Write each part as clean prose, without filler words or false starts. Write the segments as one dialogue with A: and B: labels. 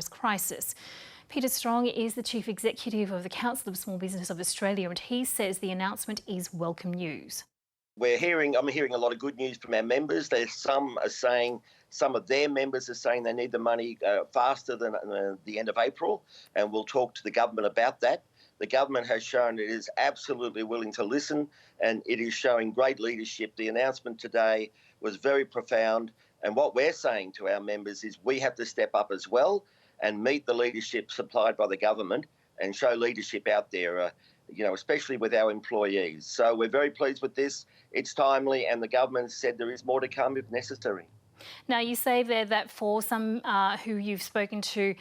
A: crisis. Peter Strong is the Chief Executive of the Council of Small Business of Australia, and he says the announcement is welcome news.
B: I'm hearing a lot of good news from our members. Some of their members are saying they need the money faster than the end of April, and we'll talk to the government about that. The government has shown it is absolutely willing to listen, and it is showing great leadership. The announcement today was very profound, and what we're saying to our members is we have to step up as well and meet the leadership supplied by the government and show leadership out there, especially with our employees. So we're very pleased with this. It's timely, and the government said there is more to come if necessary.
A: Now, you say there that for some who you've spoken to,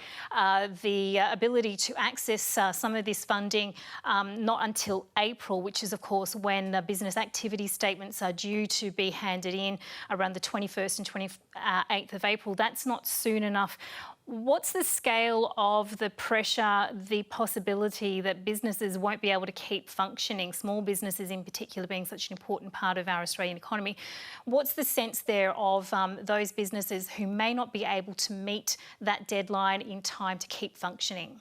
A: the ability to access some of this funding not until April, which is, of course, when business activity statements are due to be handed in around the 21st and 28th of April. That's not soon enough. What's the scale of the pressure, the possibility that businesses won't be able to keep functioning, small businesses in particular being such an important part of our Australian economy? What's the sense there of those businesses who may not be able to meet that deadline in time to keep functioning?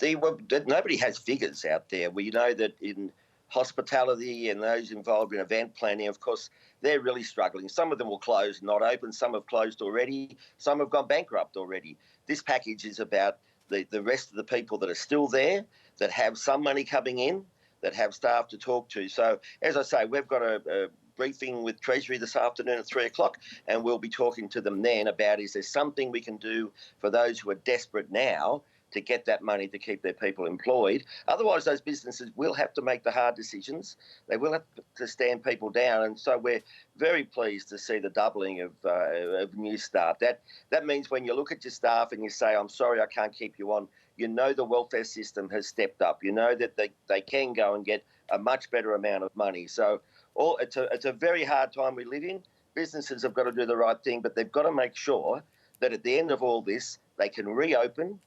B: Nobody has figures out there. We know that in hospitality and those involved in event planning, of course, they're really struggling. Some of them will close, not open. Some have closed already. Some have gone bankrupt already. This package is about the rest of the people that are still there, that have some money coming in, that have staff to talk to. So, as I say, we've got a briefing with Treasury this afternoon at 3 o'clock, and we'll be talking to them then about, is there something we can do for those who are desperate now to get that money to keep their people employed. Otherwise, those businesses will have to make the hard decisions. They will have to stand people down. And so we're very pleased to see the doubling of new staff. That means when you look at your staff and you say, I'm sorry, I can't keep you on, you know the welfare system has stepped up. You know that they can go and get a much better amount of money. So it's a very hard time we live in. Businesses have got to do the right thing, but they've got to make sure that at the end of all this, they can reopen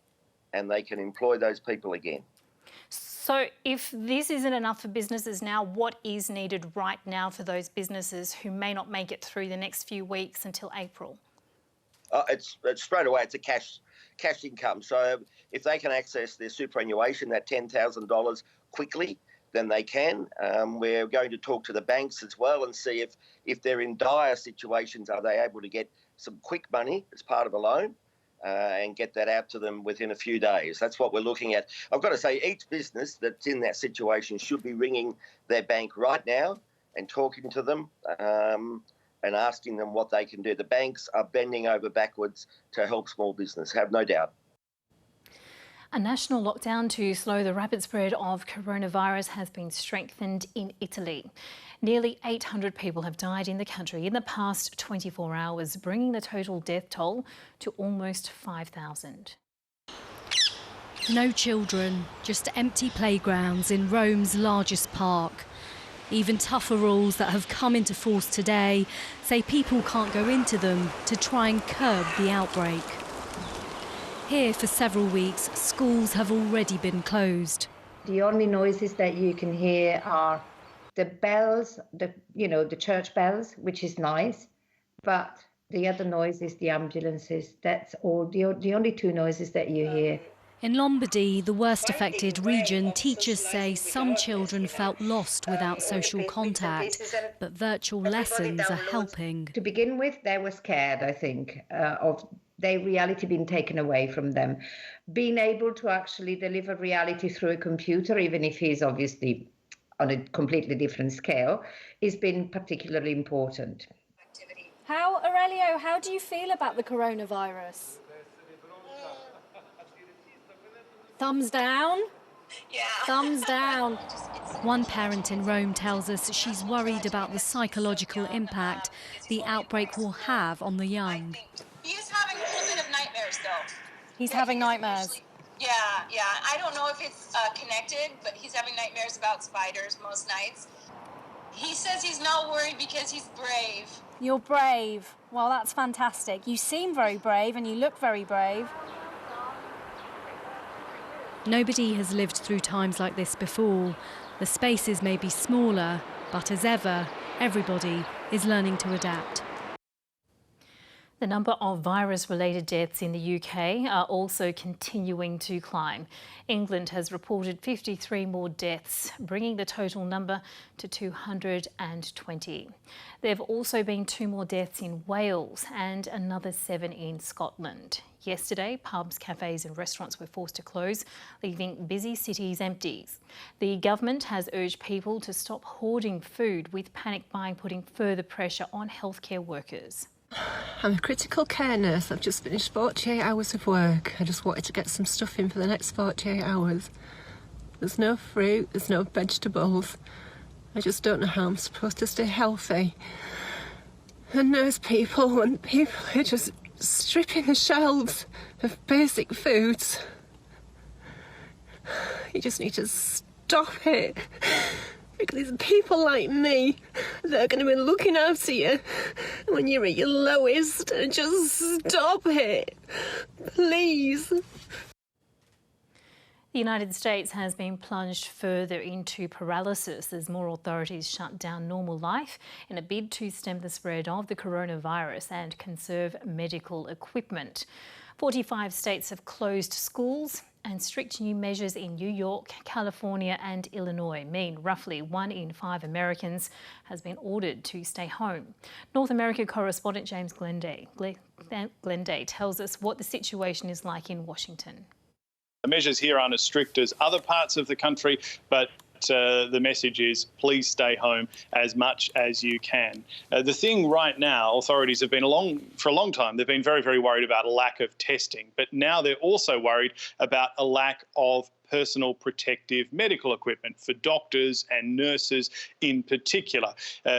B: and they can employ those people again.
A: So if this isn't enough for businesses now, what is needed right now for those businesses who may not make it through the next few weeks until April?
B: It's straight away, it's a cash income. So if they can access their superannuation, that $10,000 quickly, then they can. We're going to talk to the banks as well and see if they're in dire situations, are they able to get some quick money as part of a loan? And get that out to them within a few days. That's what we're looking at. I've got to say, each business that's in that situation should be ringing their bank right now and talking to them and asking them what they can do. The banks are bending over backwards to help small business, have no doubt.
A: A national lockdown to slow the rapid spread of coronavirus has been strengthened in Italy. Nearly 800 people have died in the country in the past 24 hours, bringing the total death toll to almost 5,000.
C: No children, just empty playgrounds in Rome's largest park. Even tougher rules that have come into force today say people can't go into them to try and curb the outbreak. Here for several weeks, schools have already been closed.
D: The only noises that you can hear are the bells, the church bells, which is nice, but the other noise is the ambulances. That's all, the only two noises that you hear.
C: In Lombardy, the worst affected region, teachers say some children felt lost without social contact, but virtual lessons are helping.
D: To begin with, they were scared, I think, of their reality being taken away from them. Being able to actually deliver reality through a computer, even if he's obviously on a completely different scale, has been particularly important.
E: Aurelio, how do you feel about the coronavirus? Thumbs down?
F: Yeah.
E: Thumbs down.
C: One parent in Rome tells us she's worried about the psychological impact the outbreak will have on the young.
F: He's having a little bit of nightmares, though.
E: He's having nightmares?
F: Yeah. I don't know if it's connected, but he's having nightmares about spiders most nights. He says he's not worried because he's brave.
E: You're brave. Well, that's fantastic. You seem very brave and you look very brave.
C: Nobody has lived through times like this before. The spaces may be smaller, but as ever, everybody is learning to adapt.
A: The number of virus-related deaths in the UK are also continuing to climb. England has reported 53 more deaths, bringing the total number to 220. There have also been 2 more deaths in Wales and another 7 in Scotland. Yesterday, pubs, cafes and restaurants were forced to close, leaving busy cities empty. The government has urged people to stop hoarding food, with panic buying putting further pressure on healthcare workers.
G: I'm a critical care nurse. I've just finished 48 hours of work. I just wanted to get some stuff in for the next 48 hours. There's no fruit, there's no vegetables. I just don't know how I'm supposed to stay healthy. And nurse people and people are just stripping the shelves of basic foods. You just need to stop it. Because it's people like me that are going to be looking after you when you're at your lowest. And just stop it, please.
A: The United States has been plunged further into paralysis as more authorities shut down normal life in a bid to stem the spread of the coronavirus and conserve medical equipment. 45 states have closed schools, and strict new measures in New York, California and Illinois mean roughly 1 in 5 Americans has been ordered to stay home. North America correspondent James Glenday tells us what the situation is like in Washington.
H: The measures here aren't as strict as other parts of the country, but the message is please stay home as much as you can. The thing right now, authorities have been for a long time, they've been very, very worried about a lack of testing, but now they're also worried about a lack of personal protective medical equipment for doctors and nurses in particular.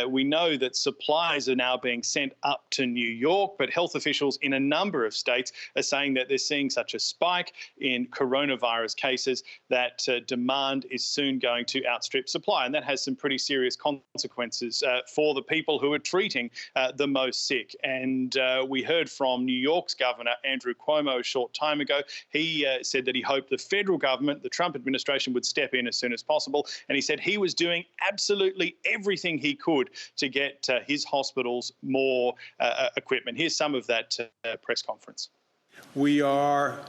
H: We know that supplies are now being sent up to New York, but health officials in a number of states are saying that they're seeing such a spike in coronavirus cases that demand is soon going to outstrip supply. And that has some pretty serious consequences for the people who are treating the most sick. And we heard from New York's Governor, Andrew Cuomo, a short time ago. He said that he hoped the federal government, the Trump administration, would step in as soon as possible. And he said he was doing absolutely everything he could to get his hospitals more equipment. Here's some of that press conference.
I: We are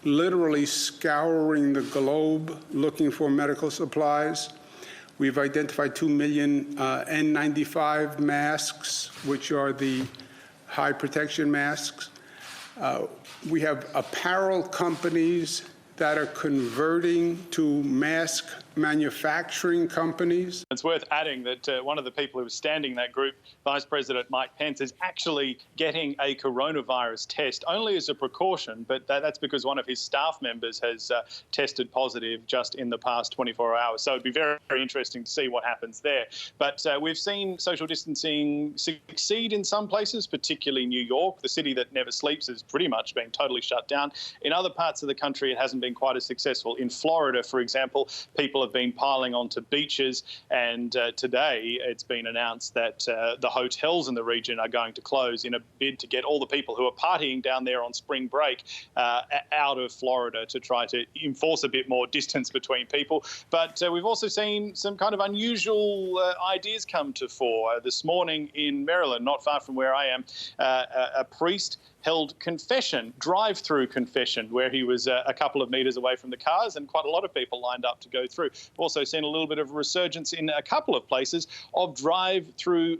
I: literally scouring the globe looking for medical supplies. We've identified 2 million N95 masks, which are the high protection masks. We have apparel companies that are converting to mask manufacturing companies.
H: It's worth adding that one of the people who was standing that group, Vice President Mike Pence, is actually getting a coronavirus test only as a precaution, but that's because one of his staff members has tested positive just in the past 24 hours. So it'd be very, very interesting to see what happens there. But we've seen social distancing succeed in some places, particularly New York. The city that never sleeps has pretty much been totally shut down. In other parts of the country, it hasn't been quite as successful. In Florida, for example, people have been piling onto beaches, and today it's been announced that the hotels in the region are going to close in a bid to get all the people who are partying down there on spring break out of Florida, to try to enforce a bit more distance between people. But we've also seen some kind of unusual ideas come to fore. This morning in Maryland, not far from where I am, a priest held confession, drive-through confession, where he was a couple of metres away from the cars, and quite a lot of people lined up to go through. We've also seen a little bit of a resurgence in a couple of places of drive-through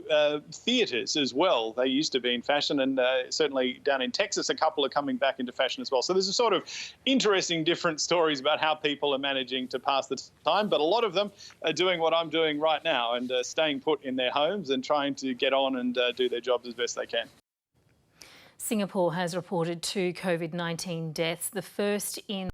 H: theatres as well. They used to be in fashion, and certainly down in Texas, a couple are coming back into fashion as well. So there's a sort of interesting different stories about how people are managing to pass the time, but a lot of them are doing what I'm doing right now and staying put in their homes and trying to get on and do their jobs as best they can.
A: Singapore has reported 2 COVID-19 deaths, the first in